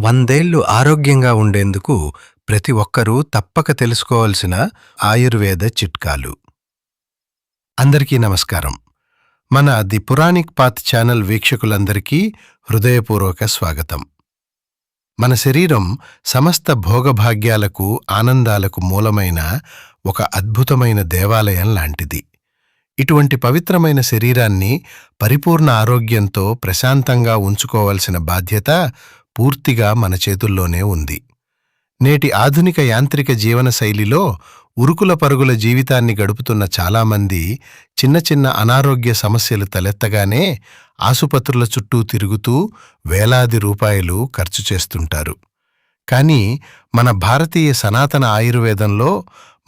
100 ఆరోగ్యంగా ఉండేందుకు ప్రతి ఒక్కరూ తప్పక తెలుసుకోవాల్సిన ఆయుర్వేద చిట్కాలు. అందరికీ నమస్కారం. మన ది పురాణిక్ పాత్ ఛానల్ వీక్షకులందరికీ హృదయపూర్వక స్వాగతం. మన శరీరం సమస్త భోగభాగ్యాలకు, ఆనందాలకు మూలమైన ఒక అద్భుతమైన దేవాలయం లాంటిది. ఇటువంటి పవిత్రమైన శరీరాన్ని పరిపూర్ణ ఆరోగ్యంతో ప్రశాంతంగా ఉంచుకోవలసిన బాధ్యత పూర్తిగా మన చేతుల్లోనే ఉంది. నేటి ఆధునిక యాంత్రిక జీవనశైలిలో ఉరుకుల పరుగుల జీవితాన్ని గడుపుతున్న చాలామంది చిన్న చిన్న అనారోగ్య సమస్యలు తలెత్తగానే ఆసుపత్రుల చుట్టూ తిరుగుతూ వేలాది రూపాయలు ఖర్చు చేస్తుంటారు. కానీ మన భారతీయ సనాతన ఆయుర్వేదంలో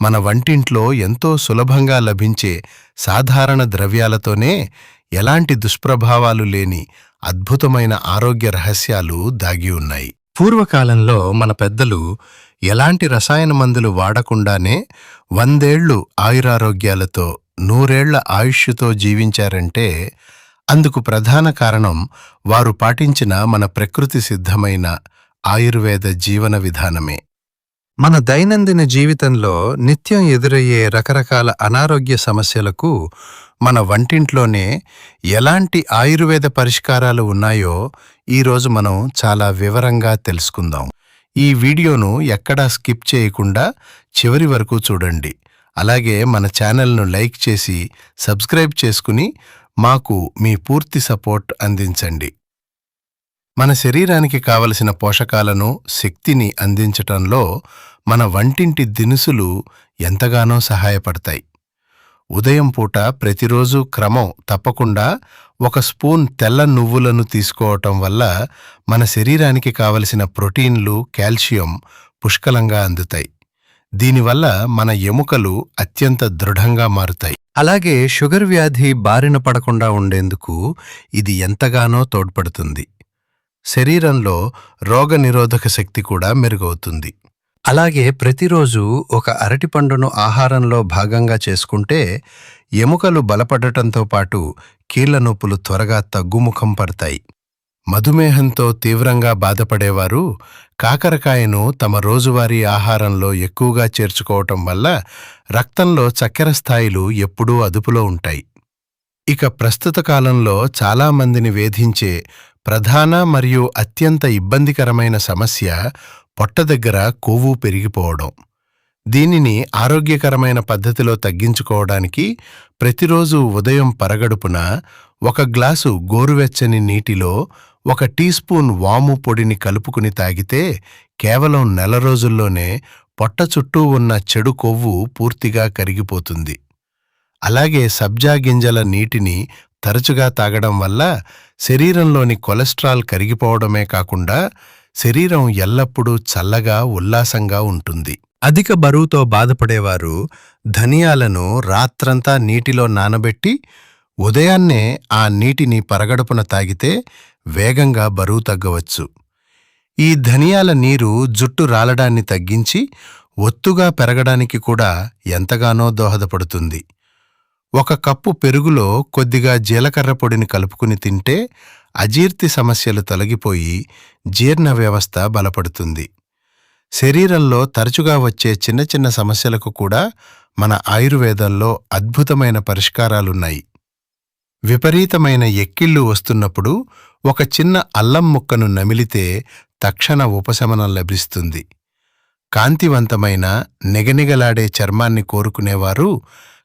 మన వంటింట్లో ఎంతో సులభంగా లభించే సాధారణ ద్రవ్యాలతోనే ఎలాంటి దుష్ప్రభావాలు లేని అద్భుతమైన ఆరోగ్య రహస్యాలు దాగి ఉన్నాయి. పూర్వకాలంలో మన పెద్దలు ఎలాంటి రసాయన మందులు వాడకుండానే 100 ఏళ్లు ఆయురారోగ్యాలతో 100 ఏళ్ల ఆయుష్యుతో జీవించారంటే అందుకు ప్రధాన కారణం వారు పాటించిన మన ప్రకృతి సిద్ధమైన ఆయుర్వేద జీవన విధానమే. మన దైనందిన జీవితంలో నిత్యం ఎదురయ్యే రకరకాల అనారోగ్య సమస్యలకు మన వంటింట్లోనే ఎలాంటి ఆయుర్వేద పరిష్కారాలు ఉన్నాయో ఈరోజు మనం చాలా వివరంగా తెలుసుకుందాం. ఈ వీడియోను ఎక్కడా స్కిప్ చేయకుండా చివరి వరకు చూడండి. అలాగే మన ఛానల్ను లైక్ చేసి సబ్స్క్రైబ్ చేసుకుని మాకు మీ పూర్తి సపోర్ట్ అందించండి. మన శరీరానికి కావలసిన పోషకాలను, శక్తిని అందించటంలో మన వంటింటి దినుసులు ఎంతగానో సహాయపడతాయి. ఉదయం పూట ప్రతిరోజు క్రమం తప్పకుండా 1 స్పూన్ తెల్ల నువ్వులను తీసుకోవటం వల్ల మన శరీరానికి కావలసిన ప్రోటీన్లు, కాల్షియం పుష్కలంగా అందుతాయి. దీనివల్ల మన ఎముకలు అత్యంత దృఢంగా మారుతాయి. అలాగే షుగర్ వ్యాధి బారిన పడకుండా ఉండేందుకు ఇది ఎంతగానో తోడ్పడుతుంది. శరీరంలో రోగనిరోధక శక్తి కూడా మెరుగవుతుంది. అలాగే ప్రతిరోజు ఒక అరటిపండును ఆహారంలో భాగంగా చేసుకుంటే ఎముకలు బలపడటంతో పాటు కీళ్ల నొప్పులు త్వరగా తగ్గుముఖం పడతాయి. మధుమేహంతో తీవ్రంగా బాధపడేవారు కాకరకాయను తమ రోజువారీ ఆహారంలో ఎక్కువగా చేర్చుకోవటం వల్ల రక్తంలో చక్కెర స్థాయిలు ఎప్పుడూ అదుపులో ఉంటాయి. ఇక ప్రస్తుత కాలంలో చాలామందిని వేధించే ప్రధాన మరియు అత్యంత ఇబ్బందికరమైన సమస్య పొట్ట దగ్గర కొవ్వు పెరిగిపోవడం. దీనిని ఆరోగ్యకరమైన పద్ధతిలో తగ్గించుకోవడానికి ప్రతిరోజు ఉదయం పరగడుపున 1 గ్లాసు గోరువెచ్చని నీటిలో 1 టీ స్పూన్ వాము పొడిని కలుపుకుని తాగితే కేవలం 1 నెల రోజుల్లోనే పొట్ట చుట్టూ ఉన్న చెడు కొవ్వు పూర్తిగా కరిగిపోతుంది. అలాగే సబ్జా గింజల నీటిని తరచుగా తాగడం వల్ల శరీరంలోని కొలెస్ట్రాల్ కరిగిపోవడమే కాకుండా శరీరం ఎల్లప్పుడూ చల్లగా, ఉల్లాసంగా ఉంటుంది. అధిక బరువుతో బాధపడేవారు ధనియాలను రాత్రంతా నీటిలో నానబెట్టి ఉదయాన్నే ఆ నీటిని పరగడుపున తాగితే వేగంగా బరువు తగ్గవచ్చు. ఈ ధనియాల నీరు జుట్టు రాలడాన్ని తగ్గించి ఒత్తుగా పెరగడానికి కూడా ఎంతగానో దోహదపడుతుంది. 1 కప్పు పెరుగులో కొద్దిగా జీలకర్ర పొడిని కలుపుకుని తింటే అజీర్తి సమస్యలు తొలగిపోయి జీర్ణ వ్యవస్థ బలపడుతుంది. శరీరంలో తరచుగా వచ్చే చిన్న చిన్న సమస్యలకు కూడా మన ఆయుర్వేదంలో అద్భుతమైన పరిష్కారాలున్నాయి. విపరీతమైన ఎక్కిళ్ళు వస్తున్నప్పుడు 1 చిన్న అల్లం ముక్కను నమిలితే తక్షణ ఉపశమనం లభిస్తుంది. కాంతివంతమైన నిగనిగలాడే చర్మాన్ని కోరుకునేవారు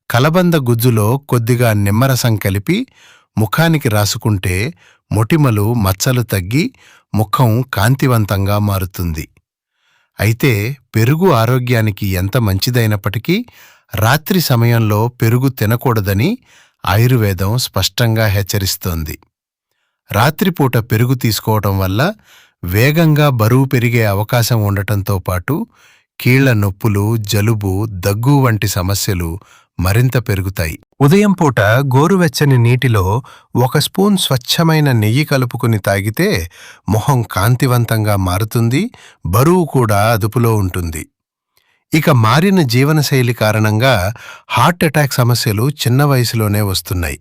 కలబంద గుజ్జులో కొద్దిగా నిమ్మరసం కలిపి ముఖానికి రాసుకుంటే మొటిమలు, మచ్చలు తగ్గి ముఖం కాంతివంతంగా మారుతుంది. అయితే పెరుగు ఆరోగ్యానికి ఎంత మంచిదైనప్పటికీ రాత్రి సమయంలో పెరుగు తినకూడదని ఆయుర్వేదం స్పష్టంగా హెచ్చరిస్తోంది. రాత్రిపూట పెరుగు తీసుకోవటం వల్ల వేగంగా బరువు పెరిగే అవకాశం ఉండటంతో పాటు కీళ్ల నొప్పులు, జలుబు, దగ్గు వంటి సమస్యలు మరింత పెరుగుతాయి. ఉదయం పూట గోరువెచ్చని నీటిలో 1 స్పూన్ స్వచ్ఛమైన నెయ్యి కలుపుకుని తాగితే మొహం కాంతివంతంగా మారుతుంది, బరువు కూడా అదుపులో ఉంటుంది. ఇక మారిన జీవనశైలి కారణంగా హార్ట్ అటాక్ సమస్యలు చిన్న వయసులోనే వస్తున్నాయి.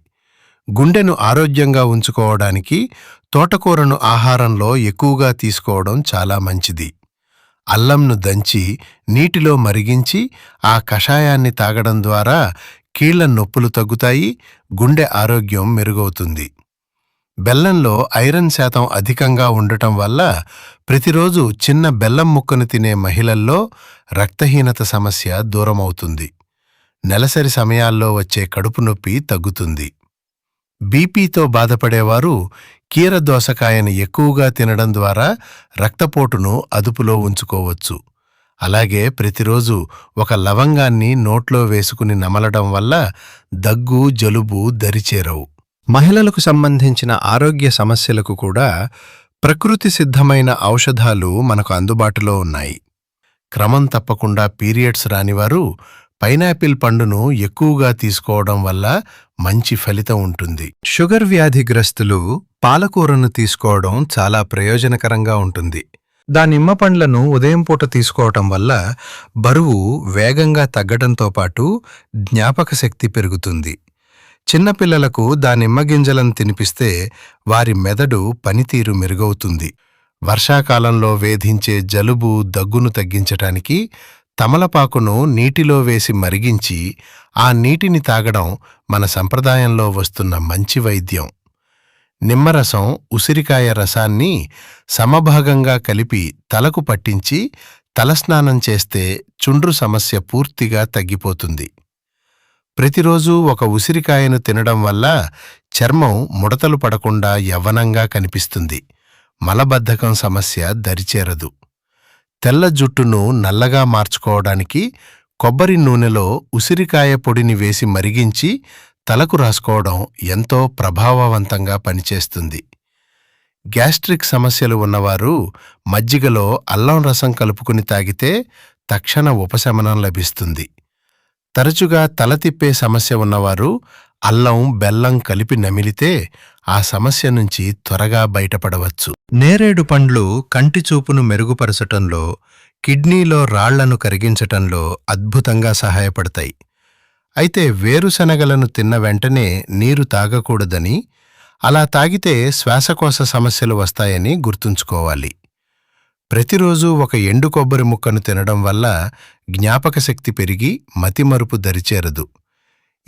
గుండెను ఆరోగ్యంగా ఉంచుకోవడానికి తోటకూరను ఆహారంలో ఎక్కువగా తీసుకోవడం చాలా మంచిది. అల్లంను దంచి నీటిలో మరిగించి ఆ కషాయాన్ని తాగడం ద్వారా కీళ్ల నొప్పులు తగ్గుతాయి, గుండె ఆరోగ్యం మెరుగవుతుంది. బెల్లంలో ఐరన్ శాతం అధికంగా ఉండటం వల్ల ప్రతిరోజు చిన్న బెల్లం ముక్కను తినే మహిళల్లో రక్తహీనత సమస్య దూరమవుతుంది. నెలసరి సమయాల్లో వచ్చే కడుపు నొప్పి తగ్గుతుంది. బీపీతో బాధపడేవారు కీరదోసకాయను ఎక్కువగా తినడం ద్వారా రక్తపోటును అదుపులో ఉంచుకోవచ్చు. అలాగే ప్రతిరోజు ఒక లవంగాన్ని నోట్లో వేసుకుని నమలడం వల్ల దగ్గు, జలుబు దరిచేరవు. మహిళలకు సంబంధించిన ఆరోగ్య సమస్యలకు కూడా ప్రకృతి సిద్ధమైన ఔషధాలు మనకు అందుబాటులో ఉన్నాయి. క్రమం తప్పకుండా పీరియడ్స్ రానివారు పైనాపిల్ పండును ఎక్కువగా తీసుకోవడం వల్ల మంచి ఫలితం ఉంటుంది. షుగర్ వ్యాధిగ్రస్తులు పాలకూరను తీసుకోవడం చాలా ప్రయోజనకరంగా ఉంటుంది. దానిమ్మ పండ్లను ఉదయం పూట తీసుకోవటం వల్ల బరువు వేగంగా తగ్గడంతో పాటు జ్ఞాపక శక్తి పెరుగుతుంది. చిన్నపిల్లలకు దానిమ్మ గింజలను తినిపిస్తే వారి మెదడు పనితీరు మెరుగవుతుంది. వర్షాకాలంలో వేధించే జలుబు, దగ్గును తగ్గించటానికి తమలపాకును నీటిలో వేసి మరిగించి ఆ నీటిని తాగడం మన సంప్రదాయంలో వస్తున్న మంచి వైద్యం. నిమ్మరసం, ఉసిరికాయ రసాన్ని సమభాగంగా కలిపి తలకు పట్టించి తలస్నానం చేస్తే చుండ్రు సమస్య పూర్తిగా తగ్గిపోతుంది. ప్రతిరోజు ఒక ఉసిరికాయను తినడం వల్ల చర్మం ముడతలు పడకుండా యవ్వనంగా కనిపిస్తుంది. మలబద్ధకం సమస్య దరిచేరదు. తెల్ల జుట్టును నల్లగా మార్చుకోవడానికి కొబ్బరి నూనెలో ఉసిరికాయ పొడిని వేసి మరిగించి తలకు రాసుకోవడం ఎంతో ప్రభావవంతంగా పనిచేస్తుంది. గ్యాస్ట్రిక్ సమస్యలు ఉన్నవారు మజ్జిగలో అల్లం రసం కలుపుకుని తాగితే తక్షణ ఉపశమనం లభిస్తుంది. తరచుగా తల తిప్పే సమస్య ఉన్నవారు అల్లం, బెల్లం కలిపి నమిలితే ఆ సమస్య నుంచి త్వరగా బయటపడవచ్చు. నేరేడు పండ్లు కంటి చూపును మెరుగుపరచటంలో, కిడ్నీలో రాళ్లను కరిగించటంలో అద్భుతంగా సహాయపడతాయి. అయితే వేరుశనగలను తిన్న వెంటనే నీరు తాగకూడదని, అలా తాగితే శ్వాసకోశ సమస్యలు వస్తాయని గుర్తుంచుకోవాలి. ప్రతిరోజు ఒక ఎండు కొబ్బరి ముక్కను తినడం వల్ల జ్ఞాపక శక్తి పెరిగి మతిమరుపు దరిచేరదు.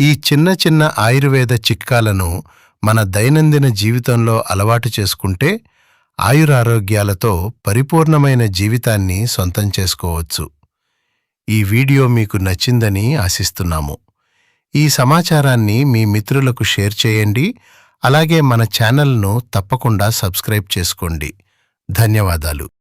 ఈ చిన్న చిన్న ఆయుర్వేద చిట్కాలను మన దైనందిన జీవితంలో అలవాటు చేసుకుంటే ఆయురారోగ్యాలతో పరిపూర్ణమైన జీవితాన్ని సొంతం చేసుకోవచ్చు. ఈ వీడియో మీకు నచ్చిందని ఆశిస్తున్నాము. ఈ సమాచారాన్ని మీ మిత్రులకు షేర్ చేయండి. అలాగే మన ఛానల్ను తప్పకుండా సబ్స్క్రైబ్ చేసుకోండి. ధన్యవాదాలు.